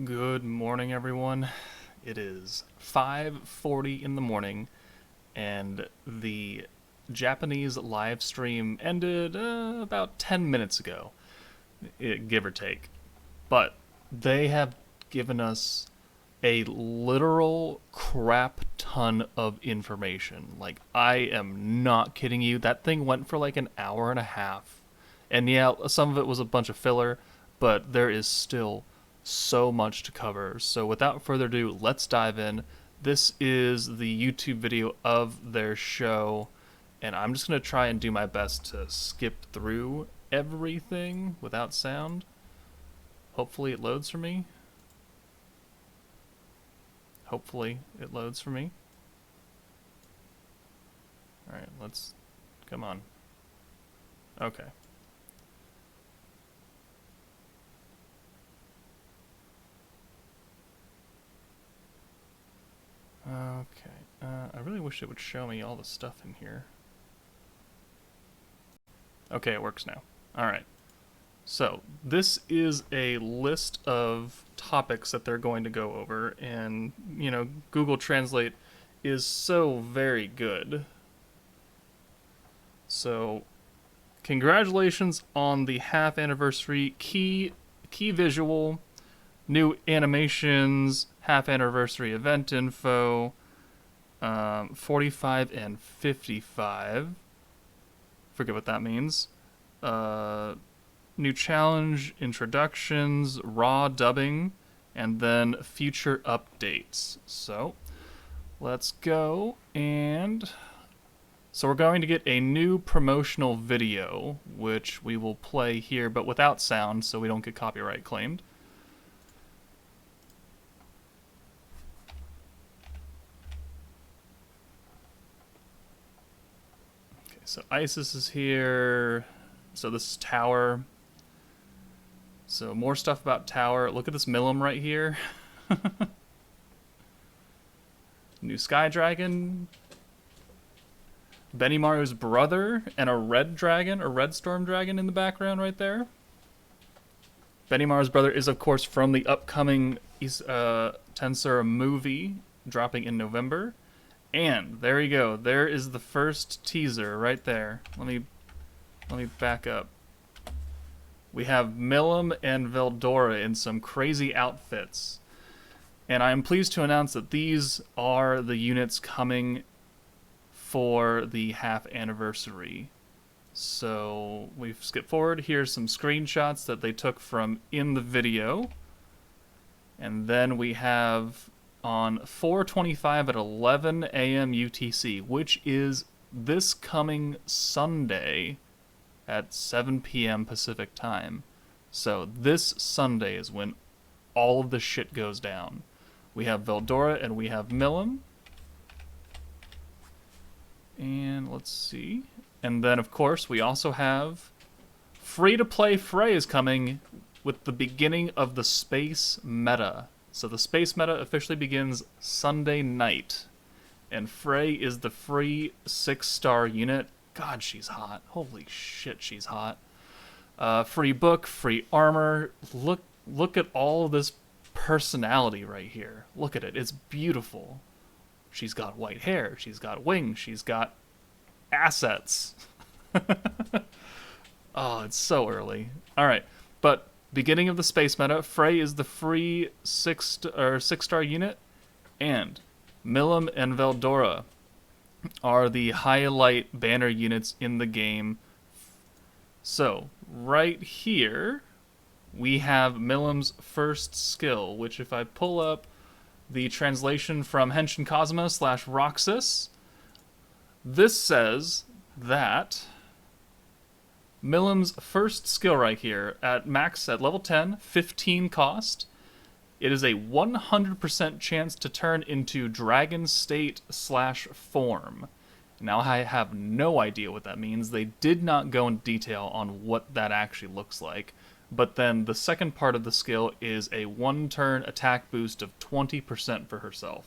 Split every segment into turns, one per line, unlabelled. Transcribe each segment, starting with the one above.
Good morning, everyone. It is 5:40 in the morning, and the Japanese live stream ended about 10 minutes ago, give or take. But they have given us a literal crap ton of information. Like, I am not kidding you. That thing went for like an hour and a half. And yeah, some of it was a bunch of filler, but there is still so much to cover. So without further ado, let's dive in. This is the YouTube video of their show, and I'm just going to try and do my best to skip through everything without sound. Hopefully it loads for me. Hopefully it loads for me. Alright, let's... come on. Okay. I really wish it would show me all the stuff in here. Okay, it works now. Alright. So, this is a list of topics that they're going to go over, and, you know, Google Translate is so very good. So, congratulations on the half anniversary key visual, new animations, half anniversary event info, 45 and 55. Forget what that means. New challenge, introductions, raw dubbing, and then future updates. So, let's go, and so we're going to get a new promotional video, which we will play here, but without sound, so we don't get copyright claimed. Okay, so Isis is here. So this is Tower. So more stuff about Tower. Look at this Milim right here. New Sky Dragon. Benimaru's brother and a red dragon, a red storm dragon in the background right there. Benimaru's brother is, of course, from the upcoming Tensura movie dropping in November. And there you go. There is the first teaser right there. Let me back up. We have Milim and Veldora in some crazy outfits. And I am pleased to announce that these are the units coming for the half anniversary. So we've skipped forward. Here's some screenshots that they took from in the video. And then we have on 4/25 at 11 a.m. UTC, which is this coming Sunday at 7 p.m. Pacific time. So this Sunday is when all of the shit goes down. We have Veldora and we have Milim. And let's see. And then, of course, we also have free-to-play Frey is coming with the beginning of the space meta. So the space meta officially begins Sunday night. And Frey is the free 6-star unit. God, she's hot. Holy shit, she's hot. Free book, free armor. Look at all this personality right here. Look at it. It's beautiful. She's got white hair. She's got wings. She's got assets. Oh, it's so early. All right, but beginning of the space meta, Frey is the free 6-star unit, and Milim and Veldora are the highlight banner units in the game. So right here, we have Milim's first skill, which if I pull up the translation from Henshin Kazuma / ROXIS, this says that Milim's first skill right here at max at level 10, 15 cost, it is a 100% chance to turn into Dragon State / form. Now I have no idea what that means. They did not go into detail on what that actually looks like. But then the second part of the skill is a 1-turn attack boost of 20% for herself.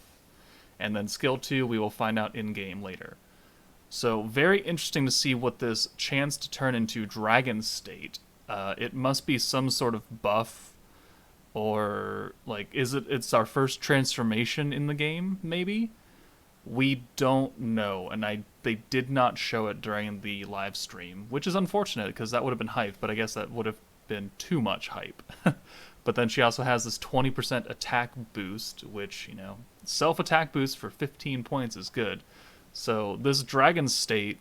And then skill 2 we will find out in-game later. So very interesting to see what this chance to turn into Dragon State. It must be some sort of buff or like it's our first transformation in the game, maybe? We don't know, and they did not show it during the live stream, which is unfortunate because that would have been hype, but I guess that would have been too much hype. But then she also has this 20% attack boost, which, you know, self-attack boost for 15 points is good. So this dragon state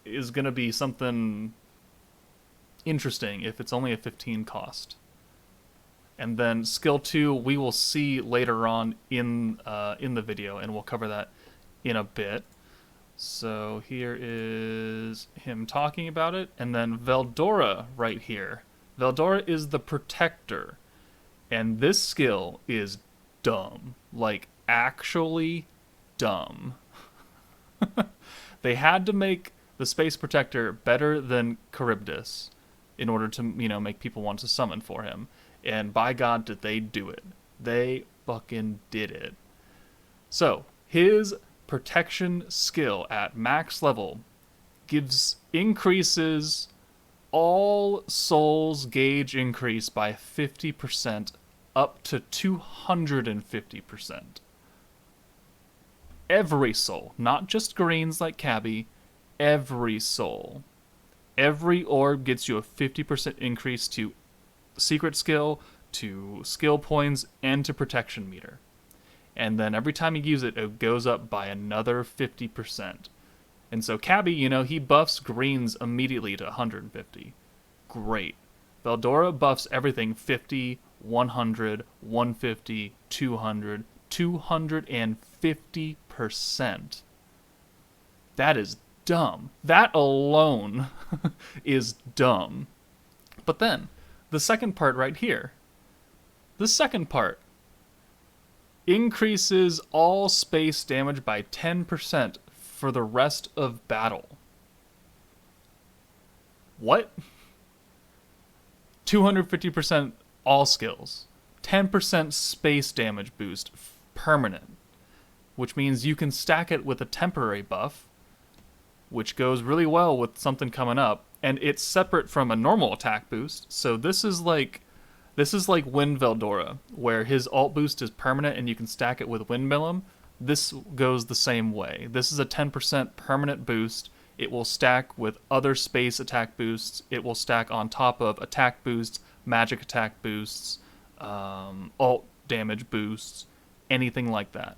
is going to be something interesting if it's only a 15 cost. And then skill 2 we will see later on in the video, and we'll cover that in a bit. So here is him talking about it, and then Veldora right here. Veldora is the protector, and this skill is dumb. Like, actually dumb. They had to make the space protector better than Charybdis in order to, you know, make people want to summon for him. And by God, did they do it. They fucking did it. So, his protection skill at max level increases all souls gauge increase by 50% up to 250%. Every soul, not just greens like Cabby, every soul. Every orb gets you a 50% increase to secret skill, to skill points, and to protection meter. And then every time you use it, it goes up by another 50%. And so Cabby, you know, he buffs greens immediately to 150. Great. Veldora buffs everything 50, 100, 150, 200, 250%. That is dumb. That alone is dumb. But then, the second part right here. The second part increases all space damage by 10% for the rest of battle. What? 250% all skills. 10% space damage boost, permanent. Which means you can stack it with a temporary buff, which goes really well with something coming up. And it's separate from a normal attack boost, so this is like Wind Veldora, where his alt boost is permanent and you can stack it with Windmill. This goes the same way. This is a 10% permanent boost. It will stack with other space attack boosts. It will stack on top of attack boosts, magic attack boosts, alt damage boosts, anything like that.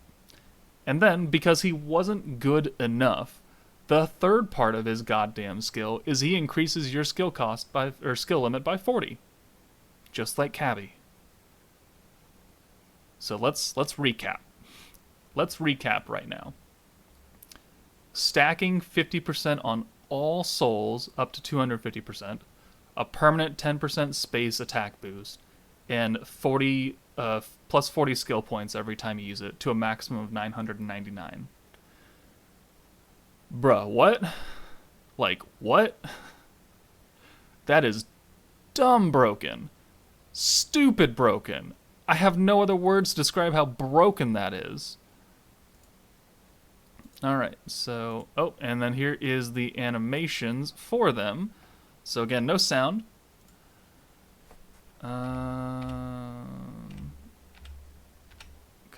And then, because he wasn't good enough, the third part of his goddamn skill is he increases your skill cost by, or skill limit by 40. Just like Cabby. So let's recap. Let's recap right now. Stacking 50% on all souls up to 250%, a permanent 10% space attack boost, and 40 plus 40 skill points every time you use it to a maximum of 999. Bruh, what? Like, what? That is dumb broken. Stupid broken. I have no other words to describe how broken that is. Alright, so... oh, and then here is the animations for them. So again, no sound. Come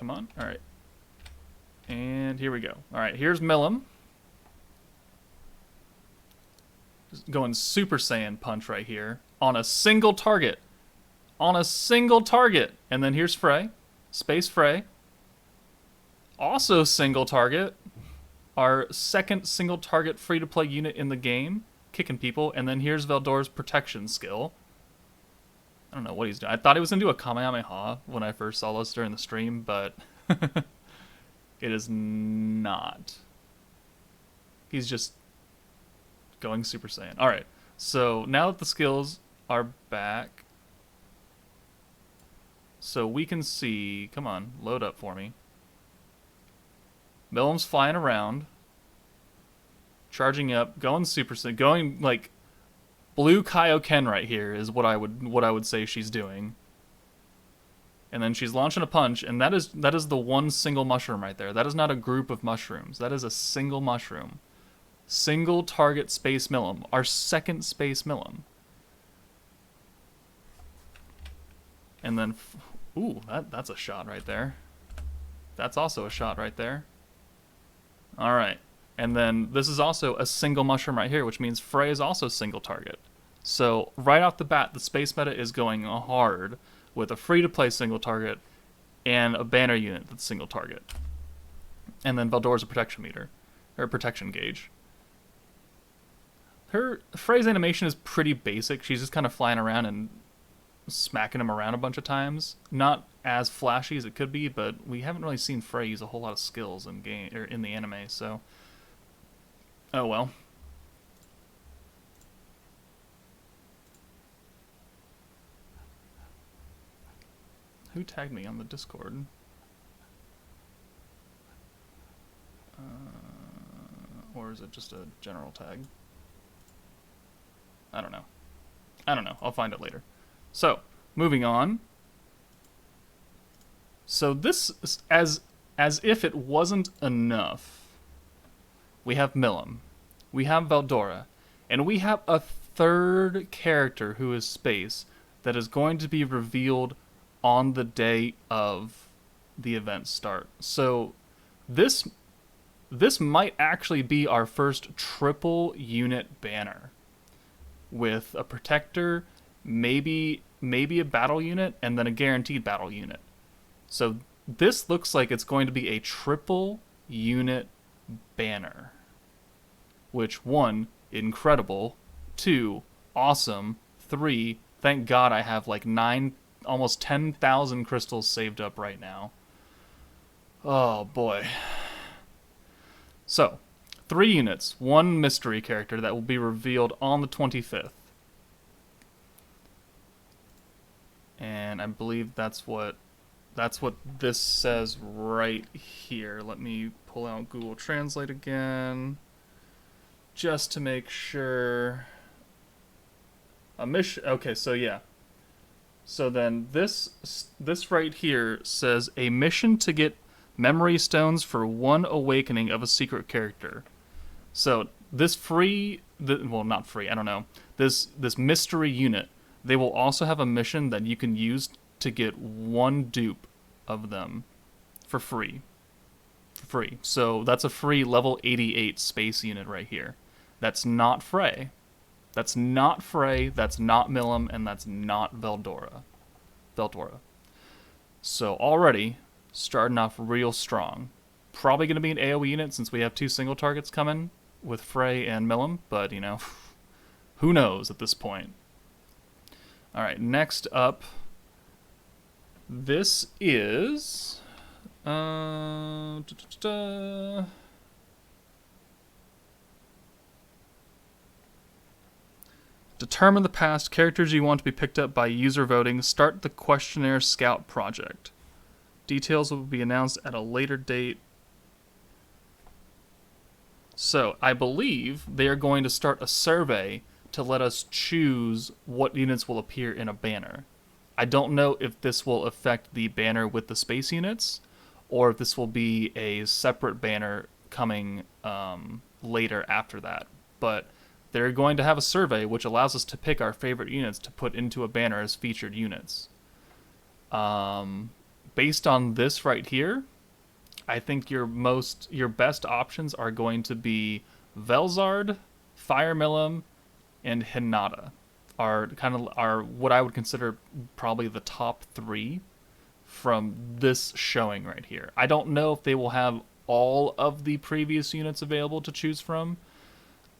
on, alright. And here we go. Alright, here's Millum. Just going Super Saiyan punch right here. On a single target. On a single target. And then here's Frey. Space Frey. Also single target. Our second single target free-to-play unit in the game. Kicking people. And then here's Veldora's protection skill. I don't know what he's doing. I thought he was going to do a Kamehameha when I first saw this during the stream, but it is not. He's just going Super Saiyan. Alright, so now that the skills are back, so we can see... come on, load up for me. Millum's flying around, charging up, going Super Saiyan, going like blue Kaioken right here is what I would say she's doing. And then she's launching a punch, and that is the one single mushroom right there. That is not a group of mushrooms. That is a single mushroom. Single target Space Millum, our second Space Millum. And then Ooh, that's a shot right there. That's also a shot right there. All right. And then this is also a single mushroom right here, which means Frey is also single target. So right off the bat, the space meta is going hard with a free-to-play single target and a banner unit that's single target. And then Veldora's a protection meter, or protection gauge. Frey's animation is pretty basic. She's just kind of flying around and smacking him around a bunch of times. Not as flashy as it could be, but we haven't really seen Frey use a whole lot of skills in game or in the anime, so oh well. Who tagged me on the Discord? Or is it just a general tag? I don't know. I'll find it later. So, moving on. So this, as if it wasn't enough, we have Milim, we have Veldora, and we have a third character who is space that is going to be revealed on the day of the event start. So this might actually be our first triple unit banner with a protector, maybe a battle unit, and then a guaranteed battle unit. So this looks like it's going to be a triple unit banner. Which, 1, incredible. 2, awesome. 3, thank God I have like 9, almost 10,000 crystals saved up right now. Oh boy. So, 3 units, 1 mystery character that will be revealed on the 25th. And I believe that's what this says right here. Let me pull out Google Translate again, just to make sure. A mission. Okay, so yeah. So then this right here says a mission to get memory stones for 1 awakening of a secret character. So this well, not free. I don't know. This mystery unit, they will also have a mission that you can use to get 1 dupe of them for free. So that's a free level 88 space unit right here. That's not Frey. That's not Milim, and that's not Veldora. So already starting off real strong. Probably going to be an AoE unit since we have 2 single targets coming with Frey and Milim, but you know, who knows at this point. All right, next up, this is determine the past characters you want to be picked up by user voting. Start the questionnaire scout project. Details will be announced at a later date. So I believe they are going to start a survey to let us choose what units will appear in a banner. I don't know if this will affect the banner with the space units, or if this will be a separate banner coming later after that. But they're going to have a survey which allows us to pick our favorite units to put into a banner as featured units. Based on this right here, I think your best options are going to be Velzard, Fire Milim, and Hinata. Are what I would consider probably the top 3 from this showing right here. I don't know if they will have all of the previous units available to choose from,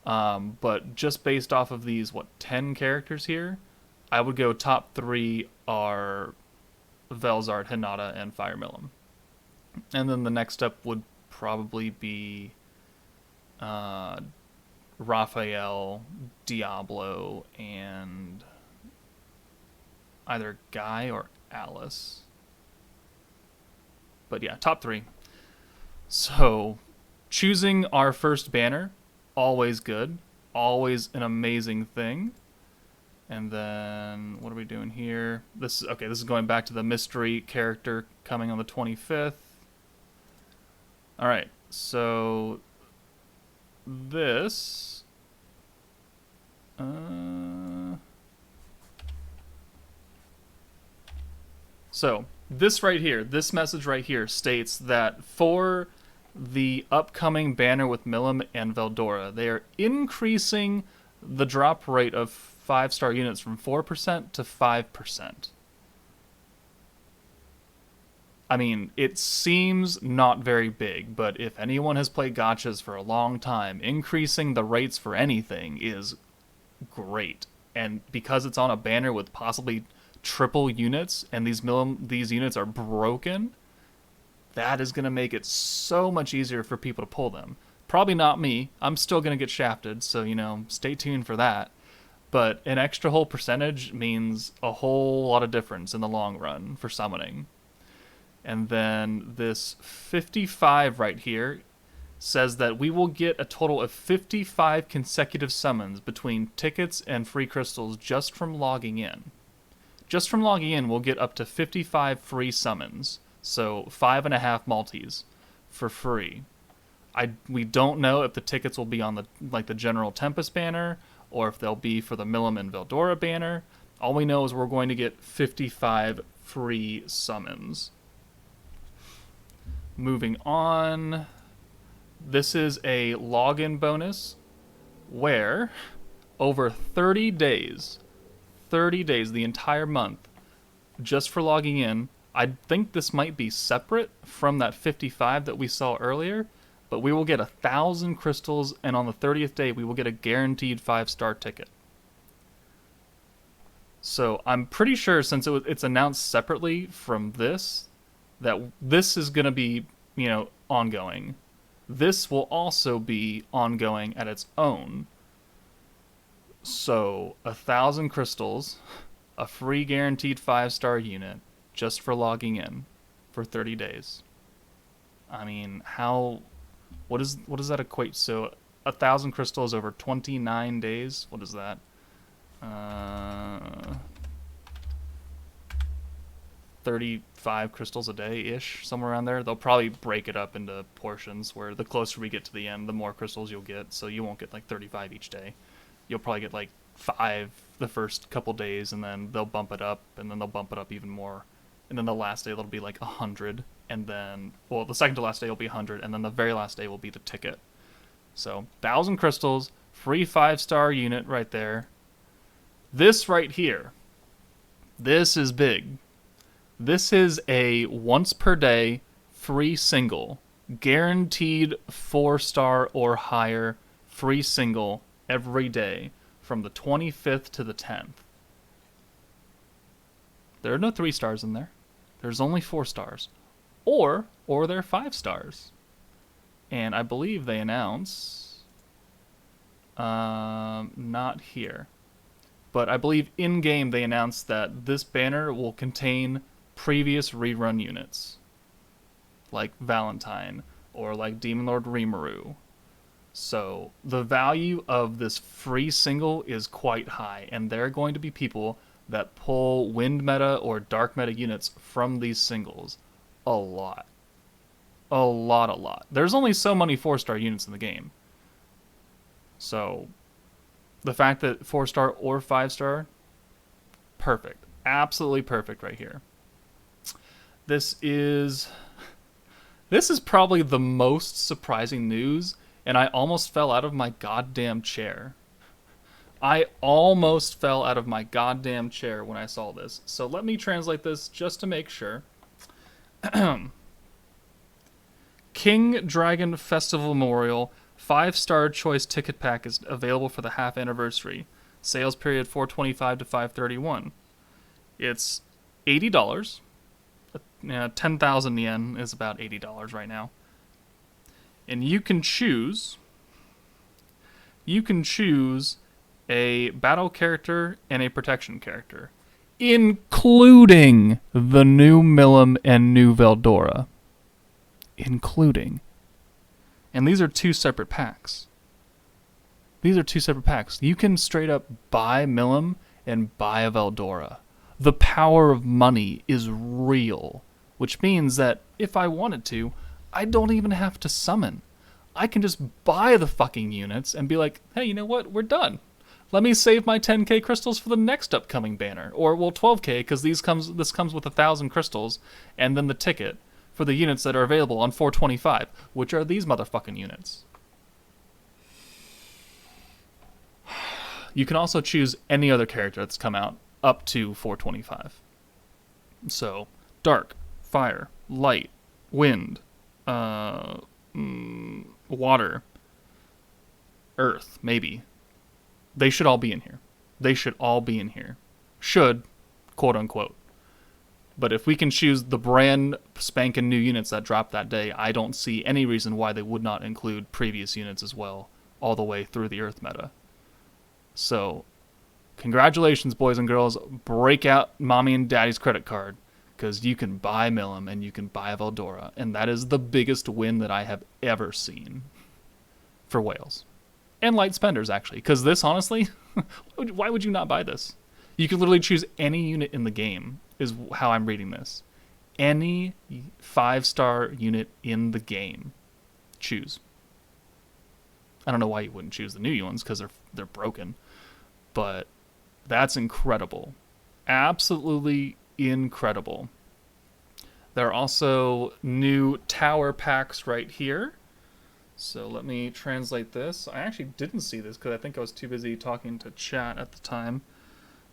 but just based off of these 10 characters here, I would go top 3 are Velzard, Hinata, and Fire Milim. And then the next up would probably be Raphael, Diablo, and either Guy or Alice. But yeah, top 3. So, choosing our first banner, always good. Always an amazing thing. And then, what are we doing here? This is going back to the mystery character coming on the 25th. Alright, so this This right here, this message right here states that for the upcoming banner with Milim and Veldora, they are increasing the drop rate of 5-star units from 4% to 5%. I mean, it seems not very big, but if anyone has played gachas for a long time, increasing the rates for anything is great. And because it's on a banner with possibly triple units, and these units are broken, that is going to make it so much easier for people to pull them. Probably not me. I'm still going to get shafted, so, stay tuned for that. But an extra whole percentage means a whole lot of difference in the long run for summoning. And then this 55 right here says that we will get a total of 55 consecutive summons between tickets and free crystals just from logging in. Just from logging in, we'll get up to 55 free summons. So 5.5 multis for free. We don't know if the tickets will be on the general Tempest banner or if they'll be for the Milim and Veldora banner. All we know is we're going to get 55 free summons. Moving on, this is a login bonus where over 30 days, the entire month, just for logging in, I think this might be separate from that 55 that we saw earlier, but we will get 1,000 crystals, and on the 30th day, we will get a guaranteed 5-star ticket. So I'm pretty sure, since it's announced separately from this, that this is going to be, ongoing. This will also be ongoing at its own. So 1,000 crystals, a free guaranteed 5-star unit, just for logging in for 30 days. I mean, what does that equate? So 1,000 crystals over 29 days. What is that? 35 crystals a day-ish, somewhere around there. They'll probably break it up into portions where the closer we get to the end, the more crystals you'll get. So you won't get like 35 each day. You'll probably get like 5 the first couple days, and then they'll bump it up, and then they'll bump it up even more. And then the last day it'll be like 100, and then, the second to last day will be 100, and then the very last day will be the ticket. So 1,000 crystals, free 5-star unit right there. This right here, this is big. This is a once per day free single, guaranteed 4-star or higher free single every day from the 25th to the 10th. There are no 3 stars in there. There's only 4 stars. Or they're 5 stars. And I believe they announce... not here. But I believe in-game they announced that this banner will contain previous rerun units. Like Valentine, or like Demon Lord Rimuru. So the value of this free single is quite high, and there are going to be people that pull wind meta or dark meta units from these singles. A lot. A lot. There's only so many 4-star units in the game. So the fact that 4-star or 5-star, perfect. Absolutely perfect right here. This is probably the most surprising news, and I almost fell out of my goddamn chair. I almost fell out of my goddamn chair when I saw this. So let me translate this just to make sure. King Dragon Festival Memorial 5-star choice ticket pack is available for the half anniversary. Sales period 4/25 to 5/31. It's $80. 10,000 yen is about $80 right now. And you can choose a battle character and a protection character, including the new Milim and new Veldora. Including. And these are 2 separate packs. You can straight up buy Milim and buy a Veldora. The power of money is real, which means that if I wanted to, I don't even have to summon. I can just buy the fucking units and be like, hey, you know what? We're done. let me save my 10k crystals for the next upcoming banner. Or, well, 12k, because this comes with 1,000 crystals, and then the ticket for the units that are available on 425, which are these motherfucking units. You can also choose any other character that's come out up to 425. So, dark, fire, light, wind, water, earth, maybe. They should all be in here. They should all be in here. Should, quote unquote. But if we can choose the brand spanking new units that dropped that day, I don't see any reason why they would not include previous units as well, all the way through the Earth meta. So, congratulations, boys and girls. Break out mommy and daddy's credit card, because you can buy Milim and you can buy Veldora, and that is the biggest win that I have ever seen for whales. And light spenders, actually, because this, honestly, why would you not buy this? You can literally choose any unit in the game, is how I'm reading this. Any 5-star unit in the game. Choose. I don't know why you wouldn't choose the new ones, because they're broken. But that's incredible. Absolutely incredible. There are also new tower packs right here. So let me translate this. I actually didn't see this because I think I was too busy talking to chat at the time.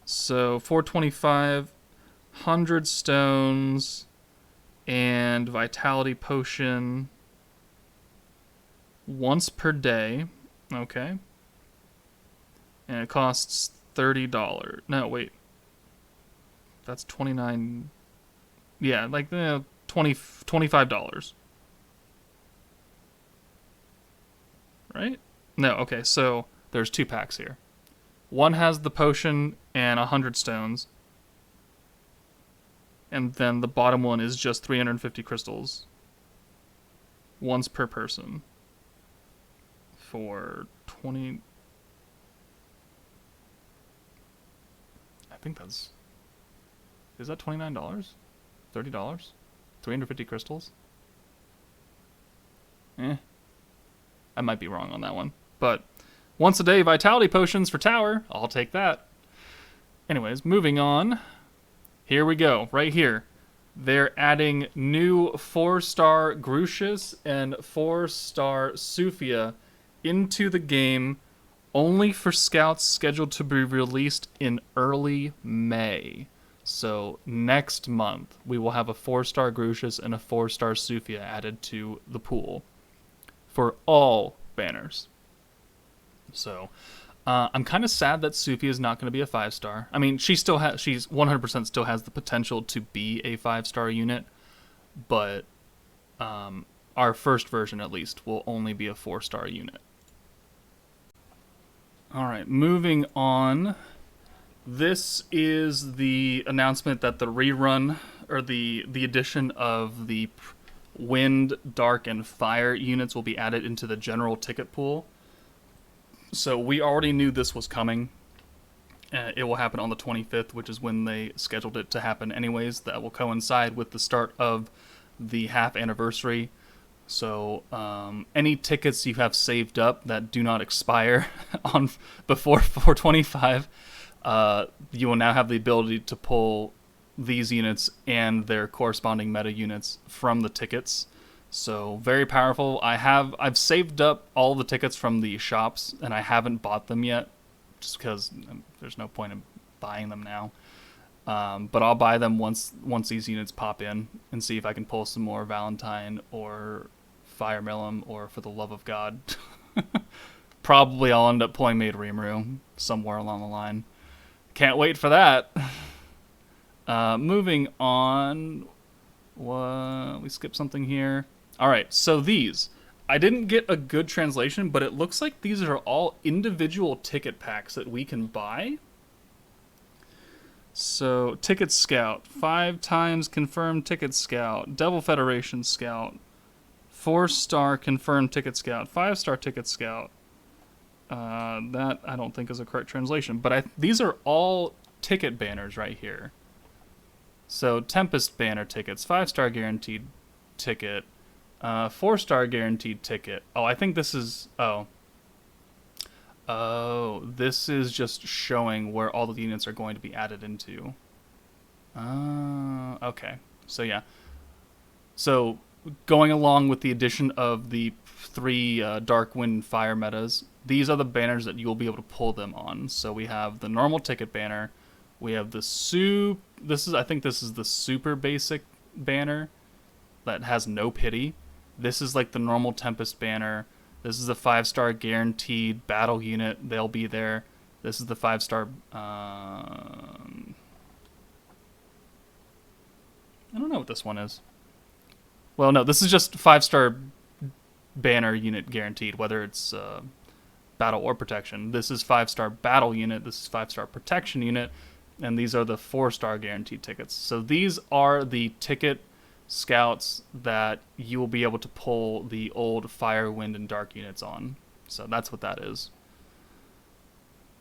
So 425, 100 stones, and vitality potion once per day. Okay. And it costs $30. No, wait. That's 29. Yeah, like $25. Right? No, okay, so there's 2 packs here. One has the potion and 100 stones. And then the bottom one is just 350 crystals. Once per person. For 20... I think that's... Is that $29? $30? 350 crystals? I might be wrong on that one. But once a day vitality potions for tower. I'll take that. Anyways, moving on. Here we go. Right here. They're adding new 4-star Grucius and 4-star Sufia into the game only for scouts scheduled to be released in early May. So next month, we will have a 4-star Grucius and a 4-star Sufia added to the pool for all banners. So I'm kind of sad that Sufia is not going to be a 5-star. I mean, she's 100% still has the potential to be a 5-star unit, but our first version at least will only be a 4-star unit. All right, moving on. This is the announcement that the rerun, or the addition of the wind, dark, and fire units will be added into the general ticket pool. So we already knew this was coming. It will happen on the 25th, which is when they scheduled it to happen anyways. That will coincide with the start of the half anniversary. So any tickets you have saved up that do not expire on before 425, you will now have the ability to pull these units and their corresponding meta units from the tickets. So very powerful. I've saved up all the tickets from the shops, and I haven't bought them yet, just because there's no point in buying them now. But I'll buy them once these units pop in and see if I can pull some more Valentine or Fire Milim, or for the love of God, probably I'll end up pulling Maid Rimuru somewhere along the line. Can't wait for that. Moving on. We skipped something here. Alright, so these. I didn't get a good translation, but it looks like these are all individual ticket packs that we can buy. So, Ticket Scout. 5 times confirmed Ticket Scout. Devil Federation Scout. 4-star confirmed Ticket Scout. 5-star Ticket Scout. That I don't think is a correct translation, but these are all ticket banners right here. So Tempest banner tickets, 5-star guaranteed ticket, 4-star guaranteed ticket. Oh, I think this is Oh, this is just showing where all the units are going to be added into. Okay. So yeah. So going along with the addition of the 3 Dark Wind and Fire metas, these are the banners that you'll be able to pull them on. So we have the normal ticket banner, we have the I think this is the super basic banner that has no pity. This is like the normal Tempest banner. This is the 5-star guaranteed battle unit. They'll be there. This is the 5-star. I don't know what this one is. Well, no, this is just 5-star banner unit guaranteed, whether it's battle or protection. This is 5-star battle unit. This is 5-star protection unit, and these are the 4-star guaranteed tickets. So these are the ticket scouts that you will be able to pull the old Fire, Wind, and Dark units on. So that's what that is.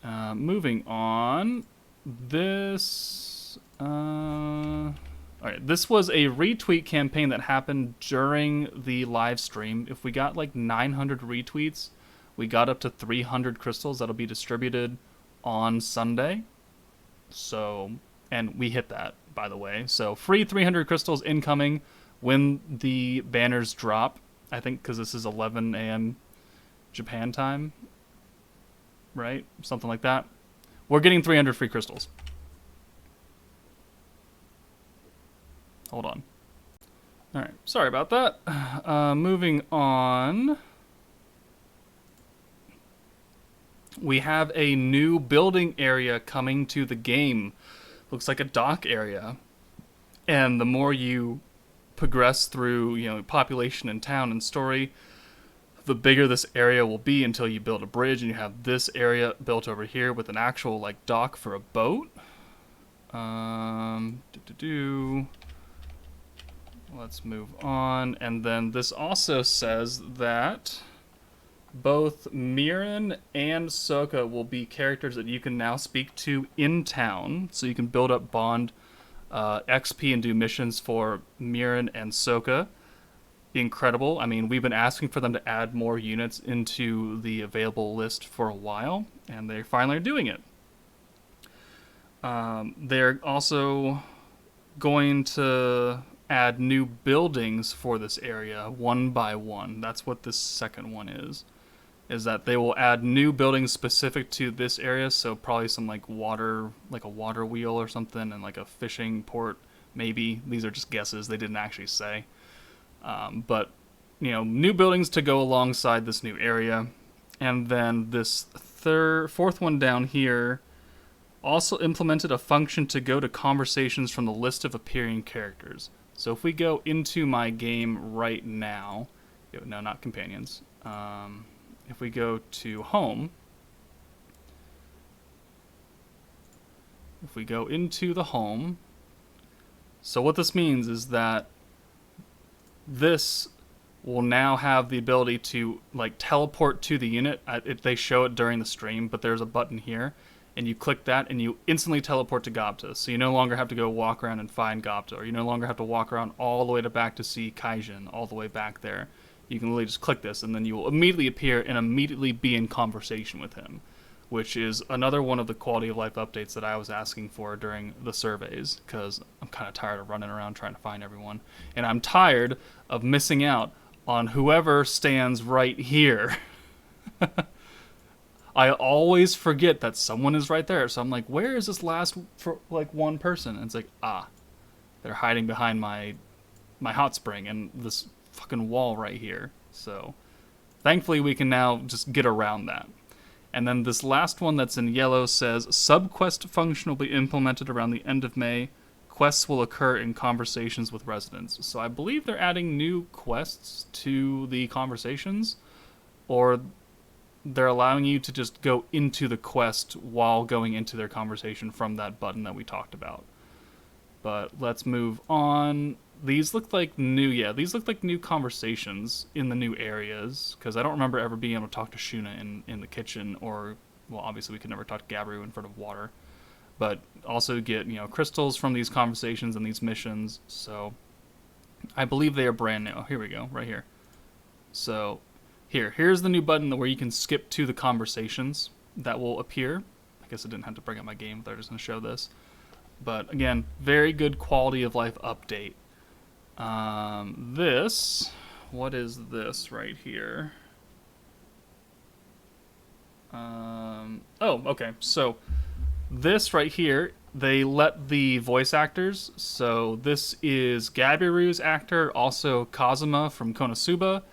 Moving on, this. Alright, this was a retweet campaign that happened during the live stream. If we got like 900 retweets, we got up to 300 crystals that'll be distributed on Sunday. So, and we hit that, by the way. So, free 300 crystals incoming when the banners drop. I think because this is 11 a.m. Japan time, right? Something like that. We're getting 300 free crystals. Hold on. All right, sorry about that. Moving on. We have a new building area coming to the game. Looks like a dock area. And the more you progress through, population and town and story, the bigger this area will be until you build a bridge and you have this area built over here with an actual like dock for a boat. Let's move on. And then this also says that both Mirin and Soka will be characters that you can now speak to in town, so you can build up bond XP and do missions for Mirin and Soka. Incredible. I mean, we've been asking for them to add more units into the available list for a while, and they finally are doing it. They're also going to add new buildings for this area one by one. That's what this second one is that they will add new buildings specific to this area. So probably some like water, like a water wheel or something, and like a fishing port, maybe. These are just guesses. They didn't actually say. But, new buildings to go alongside this new area. And then this fourth one down here also implemented a function to go to conversations from the list of appearing characters. So if we go into my game right now, no, not companions. If we go to home, if we go into the home, so what this means is that this will now have the ability to like teleport to the unit. They show it during the stream, but there's a button here, and you click that and you instantly teleport to Gopta. So you no longer have to go walk around and find Gopta, or you no longer have to walk around all the way back to see Kaijin, all the way back there. You can literally just click this and then you will immediately appear and immediately be in conversation with him, which is another one of the quality of life updates that I was asking for during the surveys, because I'm kind of tired of running around trying to find everyone. And I'm tired of missing out on whoever stands right here. I always forget that someone is right there. So I'm like, where is this last one person? And it's like, they're hiding behind my hot spring and this fucking wall right here. So thankfully we can now just get around that. And then this last one that's in yellow says, subquest function will be implemented around the end of May. Quests will occur in conversations with residents. So I believe they're adding new quests to the conversations, or they're allowing you to just go into the quest while going into their conversation from that button that we talked about. But let's move on. These look like new, these look like new conversations in the new areas, because I don't remember ever being able to talk to Shuna in the kitchen, or, well, obviously we could never talk to Gabriel in front of water, but also get, crystals from these conversations and these missions. So I believe they are brand new. Here we go, right here. So here's the new button where you can skip to the conversations. that will appear. I guess I didn't have to bring up my game, they're just going to show this. But again, very good quality of life update. What is this right here? Oh, okay. So this right here, they let the voice actors. So this is Gabiru's actor, also Kazuma from Konosuba.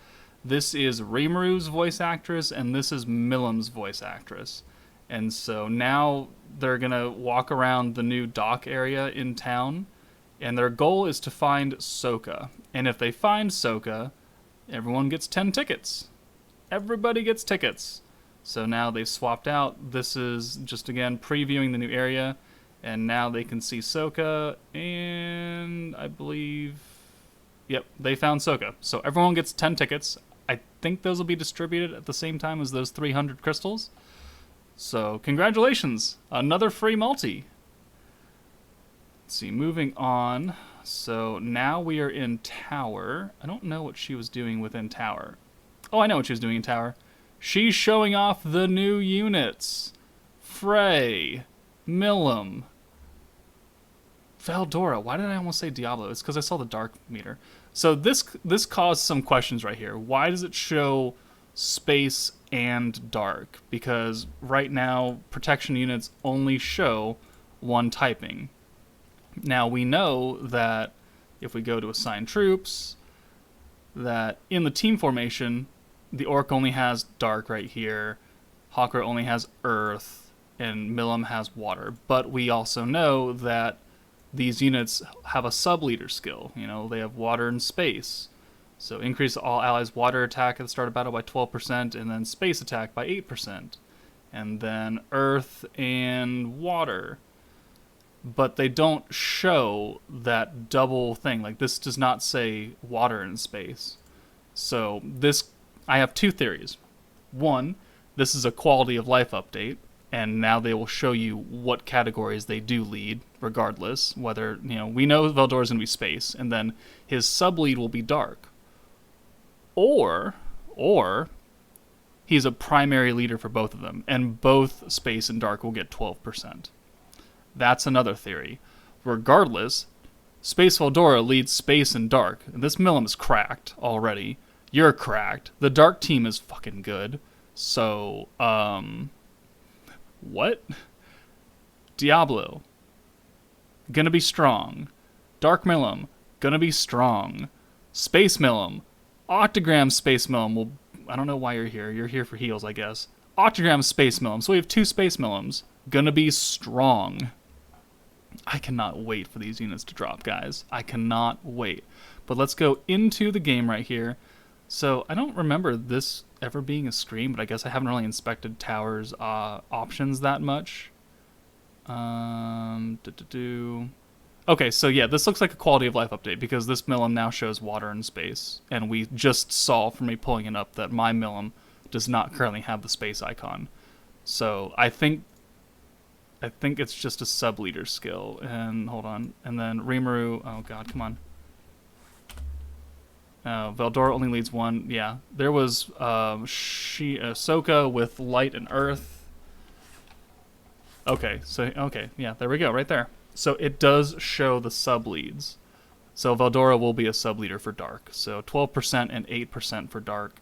This is Rimaru's voice actress, and this is Millam's voice actress. And so now they're going to walk around the new dock area in town, and their goal is to find Sokka. And if they find Sokka, everyone gets 10 tickets. Everybody gets tickets. So now they've swapped out. This is just, again, previewing the new area. And now they can see Sokka, and I believe... Yep, they found Sokka. So everyone gets 10 tickets. I think those will be distributed at the same time as those 300 crystals. So congratulations, another free multi. Let's see, moving on. So now we are in Tower. I don't know what she was doing within Tower. Oh, I know what she was doing in Tower. She's showing off the new units. Frey, Millam, Veldora. Why did I almost say Diablo? It's because I saw the dark meter. So this caused some questions right here. Why does it show space and dark? Because right now protection units only show one typing. Now we know that if we go to assign troops, that in the team formation, the Orc only has dark right here, Hawker only has earth, and Millam has water. But we also know that these units have a sub-leader skill. You know, they have water and space. So increase all allies' water attack at the start of battle by 12%, and then space attack by 8%. And then earth and water. But they don't show that double thing. Like, this does not say water and space. So this, I have two theories. One, this is a quality of life update, and now they will show you what categories they do lead, regardless. Whether, you know, we know Veldor is going to be space, and then his sub-lead will be dark. Or he's a primary leader for both of them, and both space and dark will get 12%. That's another theory. Regardless, Space Veldora leads space and dark. And this Millam is cracked already. You're cracked. The dark team is fucking good. So, what? Diablo. Gonna be strong. Dark Millam. Gonna be strong. Space Millam. OCTAGRAM Space Millam will... I don't know why you're here. You're here for heals, I guess. OCTAGRAM Space Millam. So we have two Space Millams. Gonna be strong. I cannot wait for these units to drop, guys. I cannot wait. But let's go into the game right here. So I don't remember this ever being a screen, but I guess I haven't really inspected Tower's options that much. Okay, so yeah, this looks like a quality of life update because this Millam now shows water and space. And we just saw from me pulling it up that my Millam does not currently have the space icon. So I think it's just a sub-leader skill. And hold on. And then Rimaru, oh god, come on. Veldora only leads one. Yeah, there was Sokka with light and earth. Okay, yeah, there we go, right there. So it does show the sub-leads. So Veldora will be a sub-leader for dark. So 12% and 8% for dark.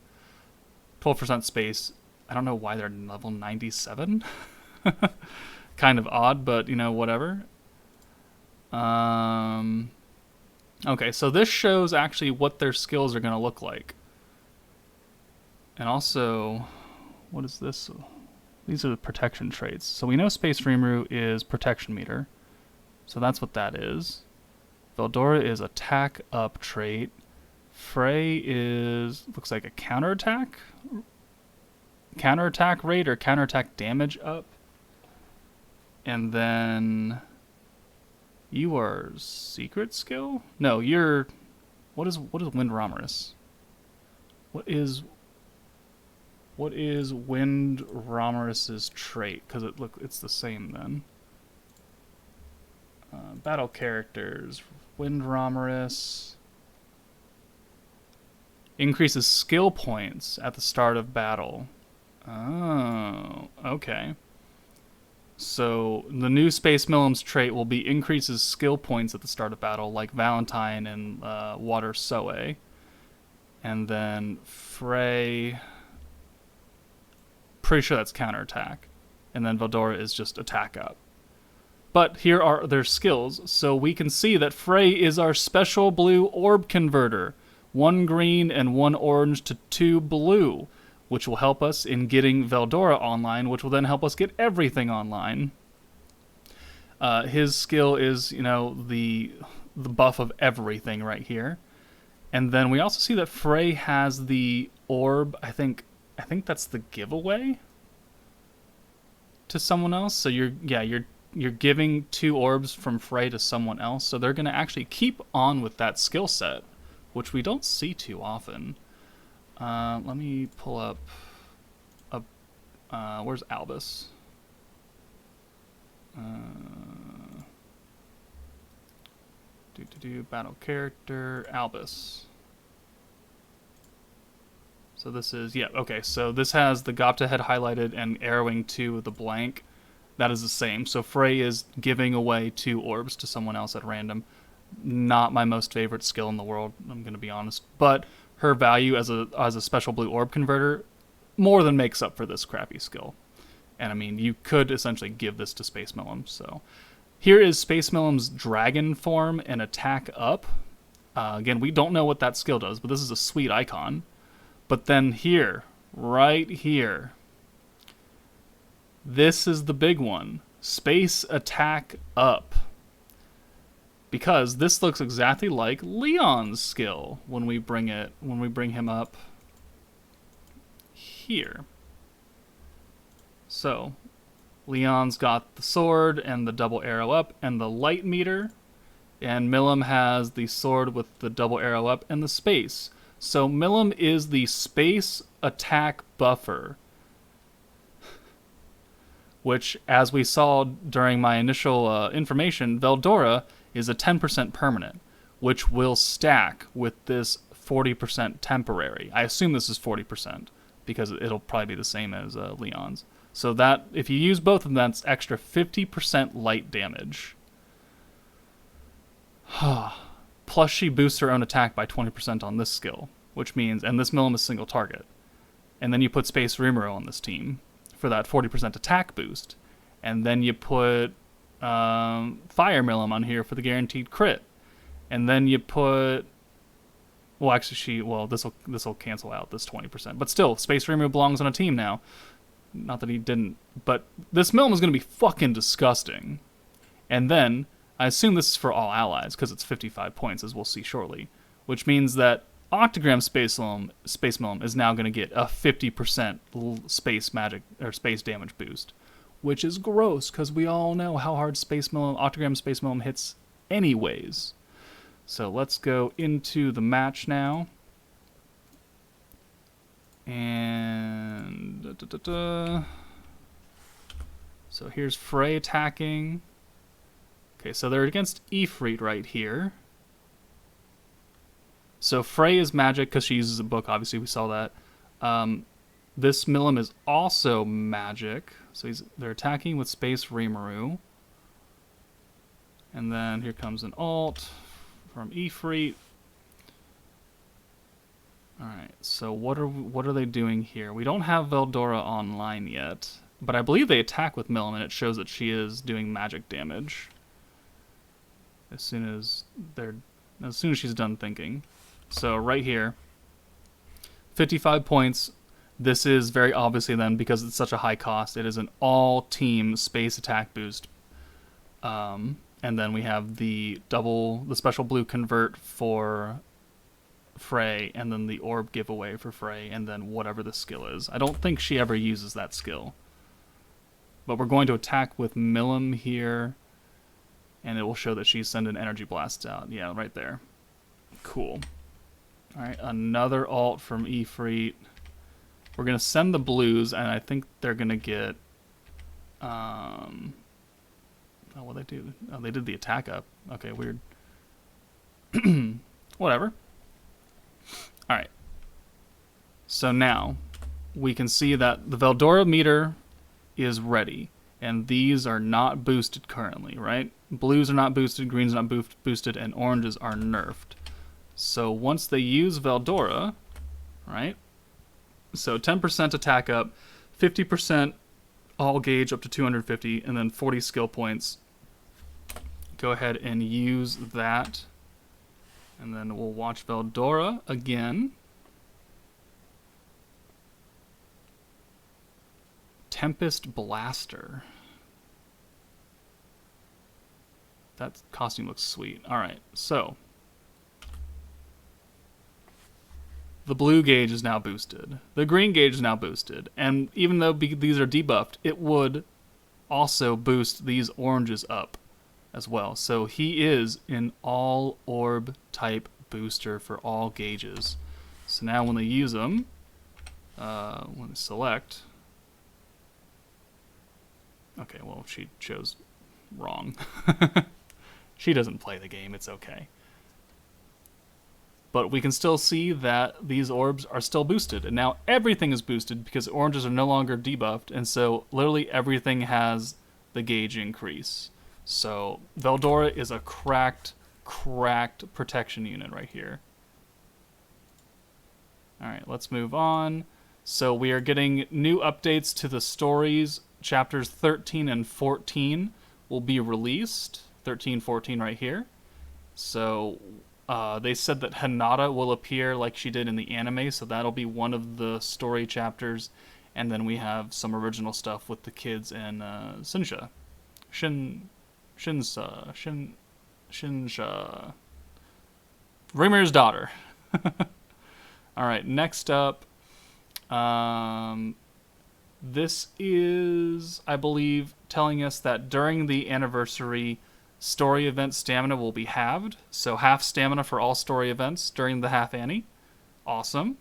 12% space. I don't know why they're level 97. Kind of odd, but, you know, whatever. Okay, so this shows actually what their skills are going to look like. And also, what is this? These are the protection traits. So we know Space Rimuru is protection meter. So that's what that is. Veldora is attack up trait. Frey is, looks like a counterattack? Counterattack rate or counterattack damage up. And then you are secret skill? No, you're, what is Wind Romerus? What is Wind Romerus's trait? Because it's the same then. Battle characters. Wind Romerus increases skill points at the start of battle. Oh, okay. So the new Space Millim's trait will be increases skill points at the start of battle, like Valentine and Water Soe. And then Frey, pretty sure that's counterattack. And then Veldora is just attack up. But here are their skills, so we can see that Frey is our special blue orb converter. 1 green and 1 orange to 2 blue, which will help us in getting Veldora online, which will then help us get everything online. His skill is, you know, the buff of everything right here. And then we also see that Frey has the orb. I think that's the giveaway to someone else. So you're giving 2 orbs from Frey to someone else. So they're going to actually keep on with that skill set, which we don't see too often. Let me pull up where's Albus? Battle character, Albus. So this is, yeah, okay, so this has the Gopta head highlighted and arrowing to the blank. That is the same. So Frey is giving away 2 orbs to someone else at random. Not my most favorite skill in the world, I'm going to be honest. But her value as a special blue orb converter more than makes up for this crappy skill. And I mean, you could essentially give this to Space Millim. So here is Space Millim's dragon form and attack up. Again, we don't know what that skill does, but this is a sweet icon. But then here, right here, this is the big one. Space attack up. Because this looks exactly like Leon's skill when we bring him up here. So, Leon's got the sword and the double arrow up and the light meter, and Millim has the sword with the double arrow up and the space. So Millim is the space attack buffer, which, as we saw during my initial information, Veldora is a 10% permanent, which will stack with this 40% temporary. I assume this is 40%, because it'll probably be the same as Leon's. So that, if you use both of them, that's extra 50% light damage. Plus she boosts her own attack by 20% on this skill, which means, and this Millim is single target. And then you put Space Rimuro on this team for that 40% attack boost. And then you put Fire Millim on here for the guaranteed crit. And then you put, well, actually this will cancel out this 20%. But still, Space Rimuro belongs on a team now. Not that he didn't, but this Millim is going to be fucking disgusting. And then, I assume this is for all allies, because it's 55 points, as we'll see shortly. Which means that OCTAGRAM Space Millim is now going to get a 50% space magic, or space damage boost. Which is gross, because we all know how hard OCTAGRAM Space Millim hits anyways. So let's go into the match now. And so here's Frey attacking. Okay, so they're against Ifrit right here. So Frey is magic because she uses a book. Obviously, we saw that. This Millim is also magic. So they're attacking with Space Rimuru. And then here comes an ult from Ifrit. Alright, so what are they doing here? We don't have Veldora online yet, but I believe they attack with Millim, and it shows that she is doing magic damage as soon as she's done thinking. So right here, 55 points. This is very obviously then, because it's such a high cost, it is an all-team space attack boost. And then we have the special blue convert for Frey, and then the orb giveaway for Frey, and then whatever the skill is. I don't think she ever uses that skill. But we're going to attack with Millim here, and it will show that she's sending energy blasts out. Yeah, right there. Cool. Alright, another ult from Ifrit. We're going to send the blues, and I think they're going to get... Oh, what they do? Oh, they did the attack up. Okay, weird. Whatever. Alright. So now, we can see that the Veldora meter is ready, and these are not boosted currently, right? Blues are not boosted, greens are not boosted, and oranges are nerfed. So once they use Veldora, right? So 10% attack up, 50% all gauge up to 250, and then 40 skill points. Go ahead and use that. And then we'll watch Veldora again. Tempest Blaster. That costume looks sweet. Alright, so the blue gauge is now boosted. The green gauge is now boosted. And even though these are debuffed, it would also boost these oranges up as well. So he is an all orb type booster for all gauges. So now when they use them, when they select... Okay, well, she chose wrong. She doesn't play the game, it's okay. But we can still see that these orbs are still boosted. And now everything is boosted because oranges are no longer debuffed. And so literally everything has the gauge increase. So Veldora is a cracked protection unit right here. Alright, let's move on. So we are getting new updates to the stories. Chapters 13 and 14 will be released. 13, 14 right here. So they said that Hinata will appear like she did in the anime, so that'll be one of the story chapters. And then we have some original stuff with the kids and Shinsha. Shinsha. Rimer's daughter. Alright, next up. This is, I believe, telling us that during the anniversary story event stamina will be halved. So half stamina for all story events during the half ANNI. Awesome.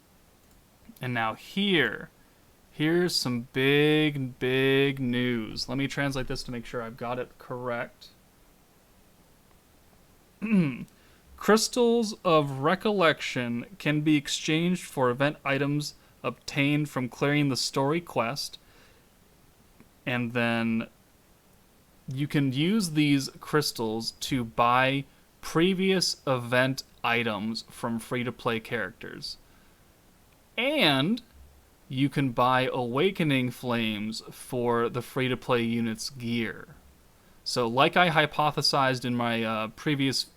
And now here's some big news. Let me translate this to make sure I've got it correct. Crystals of Recollection can be exchanged for event items obtained from clearing the story quest, and then you can use these crystals to buy previous event items from free-to-play characters. And you can buy Awakening Flames for the free-to-play unit's gear. So like I hypothesized in my previous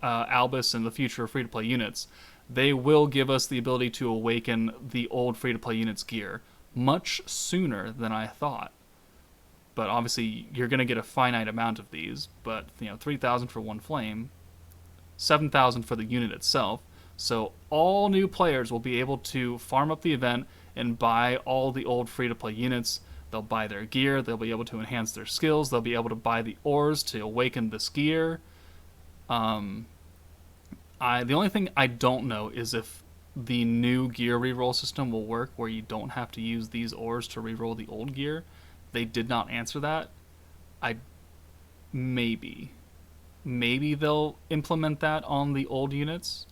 Albus and the future free-to-play units, they will give us the ability to awaken the old free-to-play unit's gear much sooner than I thought. But obviously, you're going to get a finite amount of these, but 3,000 for one flame, 7,000 for the unit itself. So all new players will be able to farm up the event and buy all the old free-to-play units. They'll buy their gear, they'll be able to enhance their skills, they'll be able to buy the ores to awaken this gear. The only thing I don't know is if the new gear reroll system will work where you don't have to use these ores to reroll the old gear. They did not answer that. Maybe they'll implement that on the old units,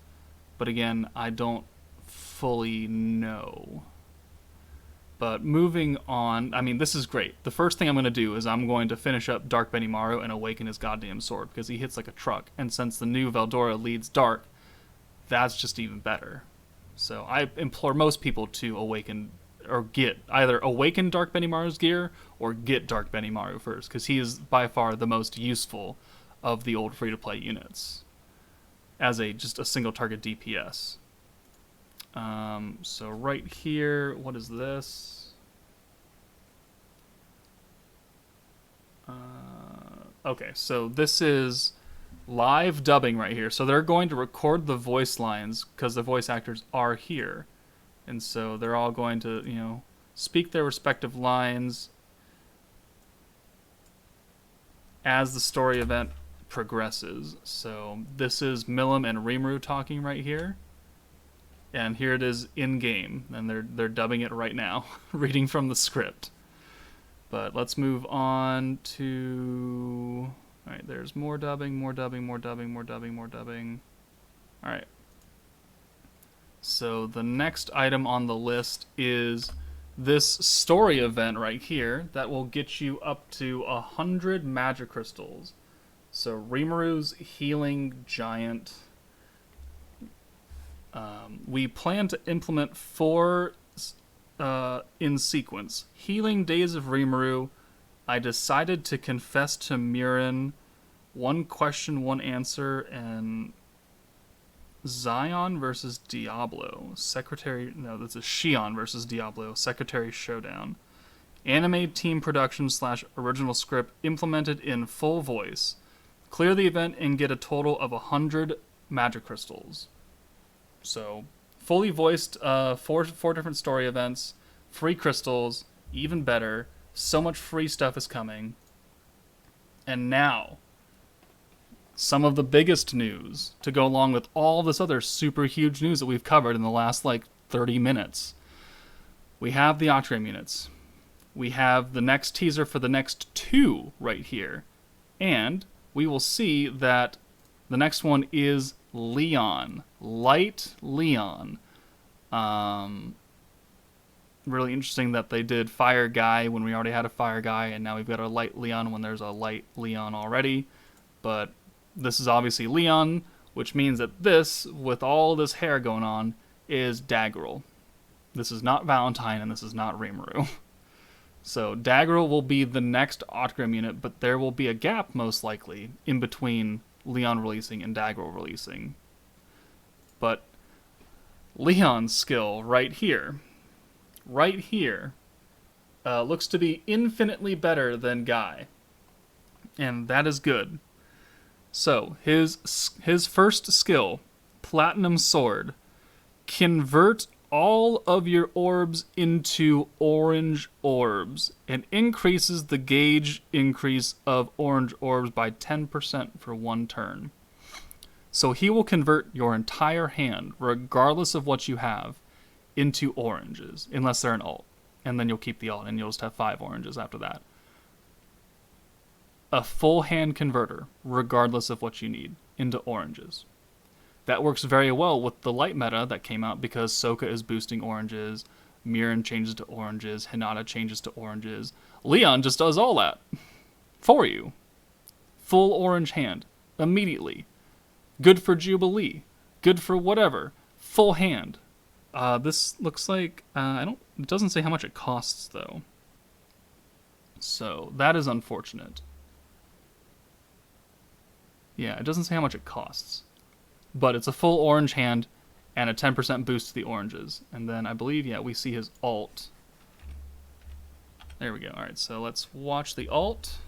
but again, I don't fully know. But moving on, I mean, this is great. The first thing I'm going to do is I'm going to finish up Dark Benimaru and awaken his goddamn sword, because he hits like a truck, and since the new Veldora leads Dark, that's just even better. So I implore most people to awaken, or get, either awaken Dark Benimaru's gear, or get Dark Benimaru first, because he is by far the most useful of the old free-to-play units, as just a single target DPS. So right here, what is this? Okay, so this is live dubbing right here. So they're going to record the voice lines because the voice actors are here. And so they're all going to, speak their respective lines as the story event progresses. So this is Milim and Rimuru talking right here. And here it is in-game, and they're dubbing it right now, reading from the script. But let's move on to... Alright, there's more dubbing. Alright. So the next item on the list is this story event right here that will get you up to 100 magic crystals. So Rimuru's healing giant. We plan to implement 4 in sequence. Healing Days of Rimuru. I decided to confess to Murin. 1 question, 1 answer, and Zion versus Diablo. This is Shion versus Diablo. Secretary Showdown. Anime team production / original script implemented in full voice. Clear the event and get a total of 100 magic crystals. So, fully voiced, 4 different story events, free crystals, even better. So much free stuff is coming. And now, some of the biggest news to go along with all this other super huge news that we've covered in the last 30 minutes. We have the OCTAGRAM units. We have the next teaser for the next 2 right here. And we will see that the next one is Leon. Light Leon. Really interesting that they did Fire Guy when we already had a Fire Guy, and now we've got a Light Leon when there's a Light Leon already. But this is obviously Leon, which means that this, with all this hair going on, is Daggerel. This is not Valentine, and this is not Rimuru. So Daggerel will be the next OCTAGRAM unit, but there will be a gap, most likely, in between Leon releasing and Daggerel releasing. But Leon's skill right here, looks to be infinitely better than Guy. And that is good. So, his first skill, Platinum Sword, convert all of your orbs into orange orbs and increases the gauge increase of orange orbs by 10% for 1 turn. So he will convert your entire hand, regardless of what you have, into oranges, unless they're an alt. And then you'll keep the alt and you'll just have 5 oranges after that. A full hand converter, regardless of what you need, into oranges. That works very well with the light meta that came out because Sokka is boosting oranges, Murin changes to oranges, Hinata changes to oranges. Leon just does all that for you. Full orange hand, immediately. Good for Jubilee. Good for whatever. Full hand. This looks like, it doesn't say how much it costs though. So that is unfortunate. Yeah, it doesn't say how much it costs. But it's a full orange hand and a 10% boost to the oranges. And then I believe, we see his alt. There we go. Alright, so let's watch the alt.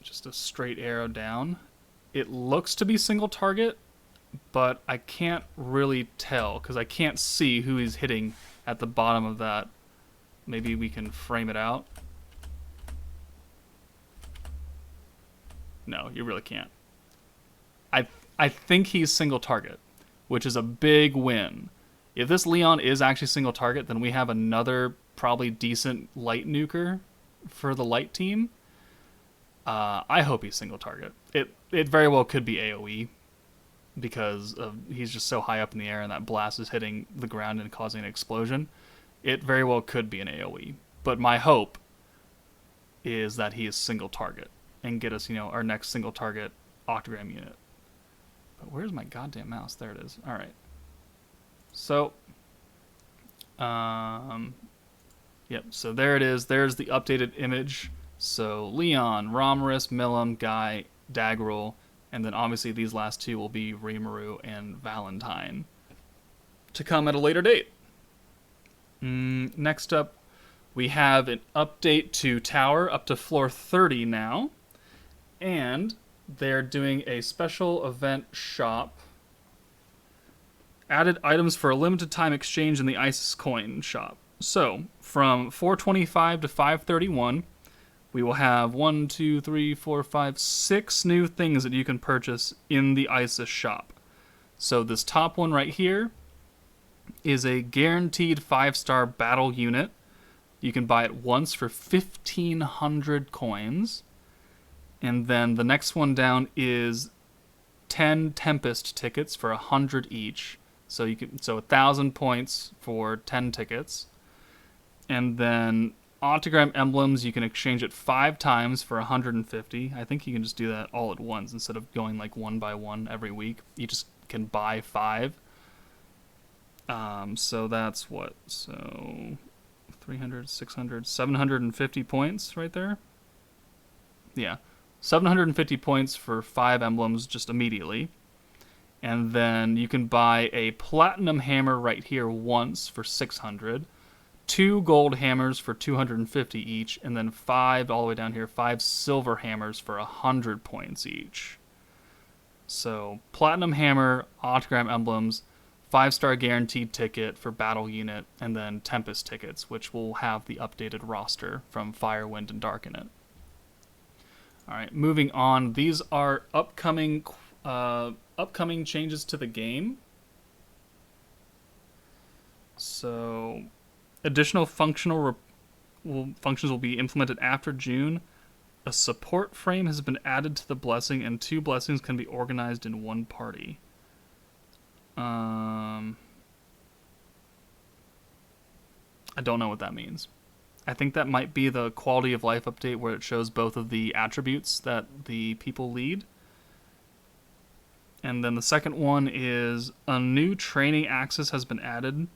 Just a straight arrow down. It looks to be single target, but I can't really tell because I can't see who he's hitting at the bottom of that. Maybe we can frame it out. No, you really can't. I think he's single target, which is a big win. If this Leon is actually single target, then we have another probably decent light nuker for the light team. I hope he's single target. It very well could be AoE because he's just so high up in the air and that blast is hitting the ground and causing an explosion. It very well could be an AoE. But my hope is that he is single target and get us, our next single target OCTAGRAM unit. But where's my goddamn mouse? There it is. All right. So, yep. So there it is. There's the updated image. So Leon, Romulus, Milim, Guy, Daggerel, and then obviously these last 2 will be Rimuru and Valentine to come at a later date. Next up, we have an update to Tower up to floor 30 now, and they're doing a special event shop. Added items for a limited time exchange in the Isis coin shop. So, from 425 to 531, we will have 1, 2, 3, 4, 5, 6 new things that you can purchase in the Isis shop. So this top one right here is a guaranteed 5-star battle unit. You can buy it once for 1,500 coins. And then the next one down is 10 Tempest tickets for 100 each. So 1,000 points for 10 tickets. And then OCTAGRAM emblems, you can exchange it 5 times for 150. I think you can just do that all at once instead of going like one by one every week. You just can buy 5. So that's what? So 300, 600, 750 points right there. Yeah. 750 points for 5 emblems just immediately. And then you can buy a platinum hammer right here once for 600. 2 gold hammers for 250 each, and then 5 all the way down here, 5 silver hammers for 100 points each. So platinum hammer, OCTAGRAM emblems, 5-star guaranteed ticket for battle unit, and then Tempest tickets, which will have the updated roster from Fire, Wind, and Dark in it. Alright, moving on. These are upcoming changes to the game. So additional functions will be implemented after June. A support frame has been added to the blessing, and 2 blessings can be organized in one party. I don't know what that means. I think that might be the quality of life update where it shows both of the attributes that the people lead. And then the second one is a new training axis has been added.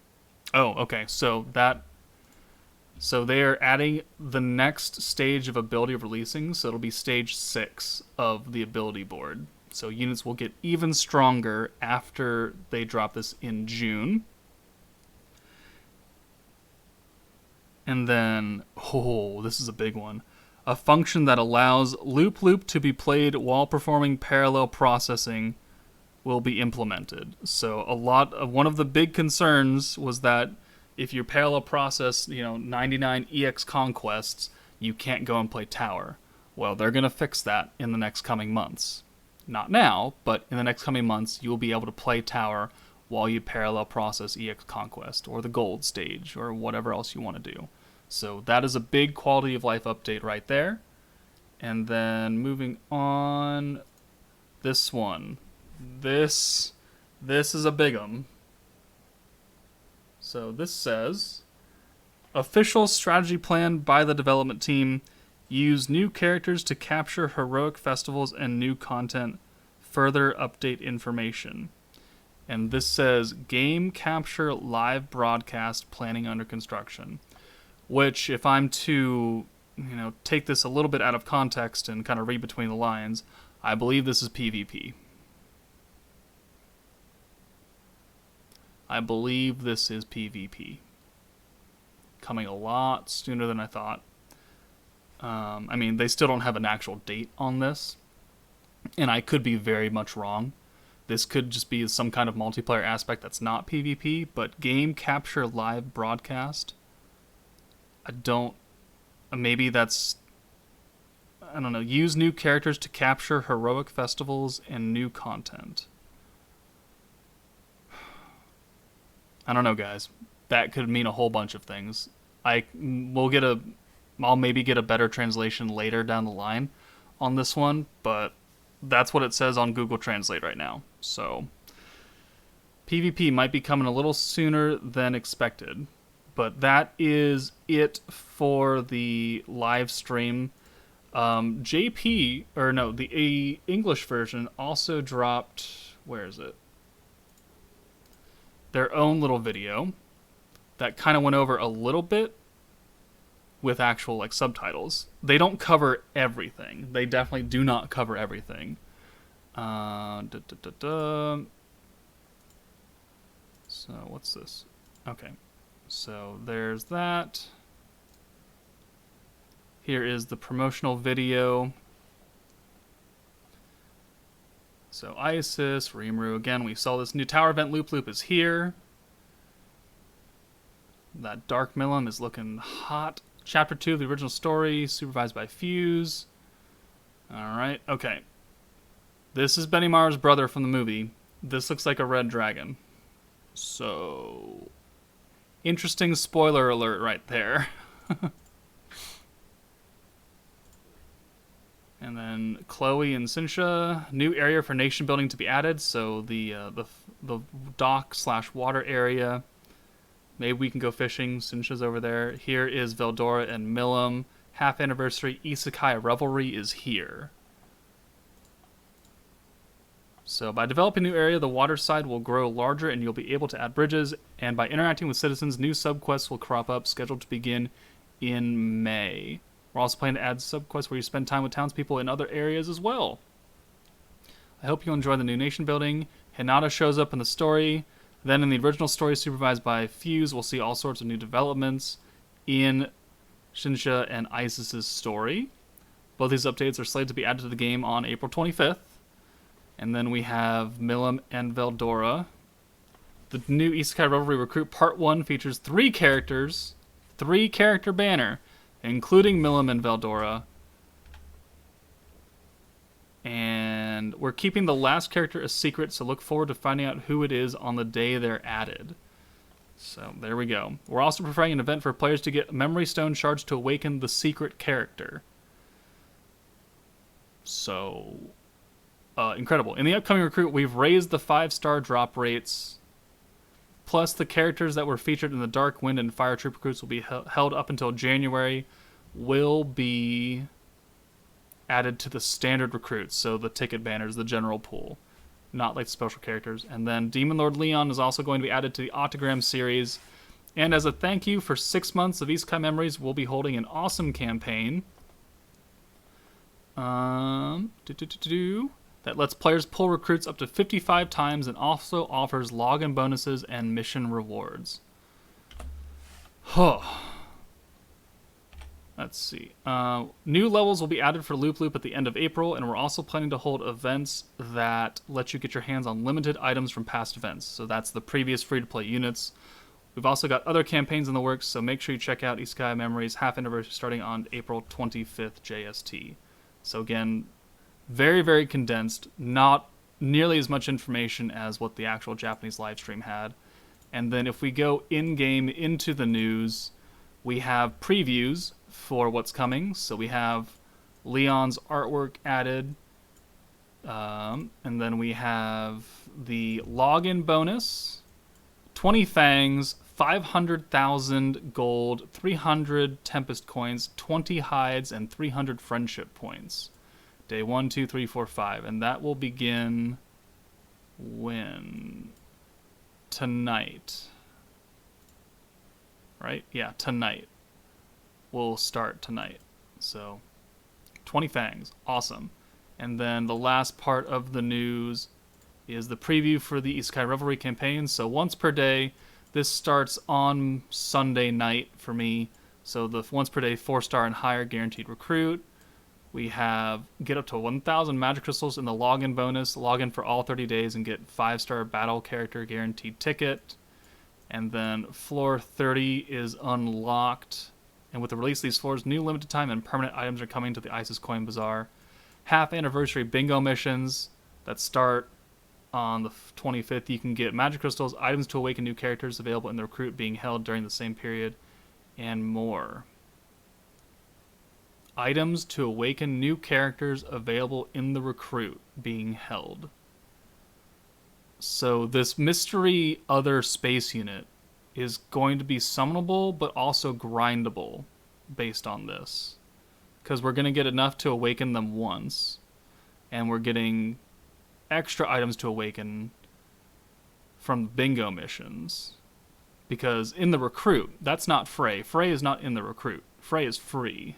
Oh, okay. So they are adding the next stage of ability releasing, so it'll be stage 6 of the ability board. So units will get even stronger after they drop this in June. And then, this is a big one. A function that allows Loop Loop to be played while performing parallel processing will be implemented. So one of the big concerns was that if you parallel process, 99 EX conquests, you can't go and play Tower. Well, they're going to fix that in the next coming months. Not now, but in the next coming months, you will be able to play Tower while you parallel process EX Conquest, or the Gold stage, or whatever else you want to do. So that is a big quality of life update right there. And then moving on, this one. This is a big one. So this says, official strategy plan by the development team. Use new characters to capture heroic festivals and new content. Further update information. And this says, game capture live broadcast planning under construction. Which, if I'm to, take this a little bit out of context and kind of read between the lines, I believe this is PvP. I believe this is PvP. Coming a lot sooner than I thought. They still don't have an actual date on this. And I could be very much wrong. This could just be some kind of multiplayer aspect that's not PvP, but game capture live broadcast. Maybe that's, I don't know, use new characters to capture heroic festivals and new content. I don't know, guys. That could mean a whole bunch of things. I'll maybe get a better translation later down the line on this one, but that's what it says on Google Translate right now. So PvP might be coming a little sooner than expected, but that is it for the live stream. The English version also dropped, where is it? Their own little video that kind of went over a little bit with actual subtitles. They don't cover everything. They definitely do not cover everything. So what's this? Okay. So there's that. Here is the promotional video. So Isis, Rimuru, again, we saw this new tower event. Loop Loop is here. That Dark Milim is looking hot. Chapter 2 of the original story, supervised by Fuse. Alright, okay. This is Benimaru's brother from the movie. This looks like a red dragon. So, interesting spoiler alert right there. And then Chloe and Sinsha, new area for nation building to be added. So the dock/water area. Maybe we can go fishing. Sinsha's over there. Here is Veldora and Milim. Half anniversary Isekai Revelry is here. So by developing a new area, the water side will grow larger and you'll be able to add bridges. And by interacting with citizens, new subquests will crop up, scheduled to begin in May. We're also planning to add subquests where you spend time with townspeople in other areas as well. I hope you enjoy the new nation building. Hinata shows up in the story. Then in the original story, supervised by Fuse, we'll see all sorts of new developments in Shinsha and Izis' story. Both these updates are slated to be added to the game on April 25th. And then we have Milim and Veldora. The new Isekai Revelry Recruit Part 1 features 3 characters, 3-character banner, including Milim and Veldora. And we're keeping the last character a secret, so look forward to finding out who it is on the day they're added. So there we go. We're also preparing an event for players to get memory stone shards to awaken the secret character. So, incredible. In the upcoming recruit, we've raised the 5-star drop rates. Plus, the characters that were featured in the Dark Wind and Fire Troop recruits will be held up until January, will be added to the standard recruits, so the ticket banners, the general pool, not like the special characters. And then Demon Lord Leon is also going to be added to the OCTAGRAM series. And as a thank you for 6 months of Isekai Memories, we'll be holding an awesome campaign that lets players pull recruits up to 55 times and also offers login bonuses and mission rewards. Let's see. New levels will be added for Loop Loop at the end of April, and we're also planning to hold events that let you get your hands on limited items from past events. So that's the previous free-to-play units. We've also got other campaigns in the works, so make sure you check out Isekai Memories half anniversary starting on April 25th JST. So again, very, very condensed, not nearly as much information as what the actual Japanese live stream had. And then if we go in-game into the news, we have previews for what's coming. So we have Leon's artwork added, and then we have the login bonus, 20 fangs, 500,000 gold, 300 Tempest coins, 20 hides, and 300 friendship points. Day 1, 2, 3, 4, 5. And that will begin when? Tonight. Right? Yeah, tonight. We'll start tonight. So, 20 fangs. Awesome. And then the last part of the news is the preview for the Isekai Revelry campaign. So once per day, this starts on Sunday night for me. So the once per day 4-star and higher guaranteed recruit. We have get up to 1,000 magic crystals in the login bonus. Login for all 30 days and get 5-star battle character guaranteed ticket. And then floor 30 is unlocked. And with the release of these floors, new limited time and permanent items are coming to the Isis Coin Bazaar. Half anniversary bingo missions that start on the 25th. You can get magic crystals, items to awaken new characters available in the recruit being held during the same period, and more. Items to awaken new characters available in the recruit being held. So this mystery other space unit is going to be summonable but also grindable based on this. Because we're going to get enough to awaken them once. And we're getting extra items to awaken from bingo missions. Because in the recruit, that's not Frey. Frey is not in the recruit. Frey is free.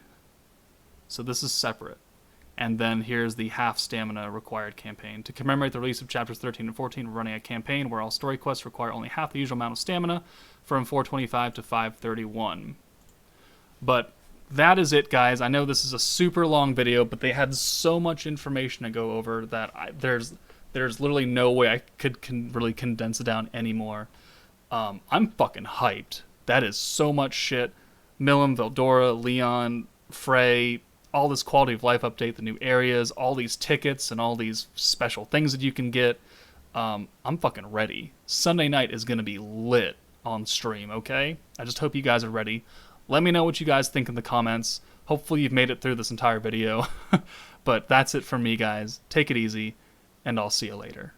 So this is separate. And then here's the half stamina required campaign. To commemorate the release of chapters 13 and 14, we're running a campaign where all story quests require only half the usual amount of stamina, from 425 to 531. But that is it, guys. I know this is a super long video, but they had so much information to go over that there's literally no way I could really condense it down anymore. I'm fucking hyped. That is so much shit. Milim, Veldora, Leon, Frey, all this quality of life update, the new areas, all these tickets, and all these special things that you can get. I'm fucking ready. Sunday night is going to be lit on stream, okay? I just hope you guys are ready. Let me know what you guys think in the comments. Hopefully you've made it through this entire video. But that's it from me, guys. Take it easy, and I'll see you later.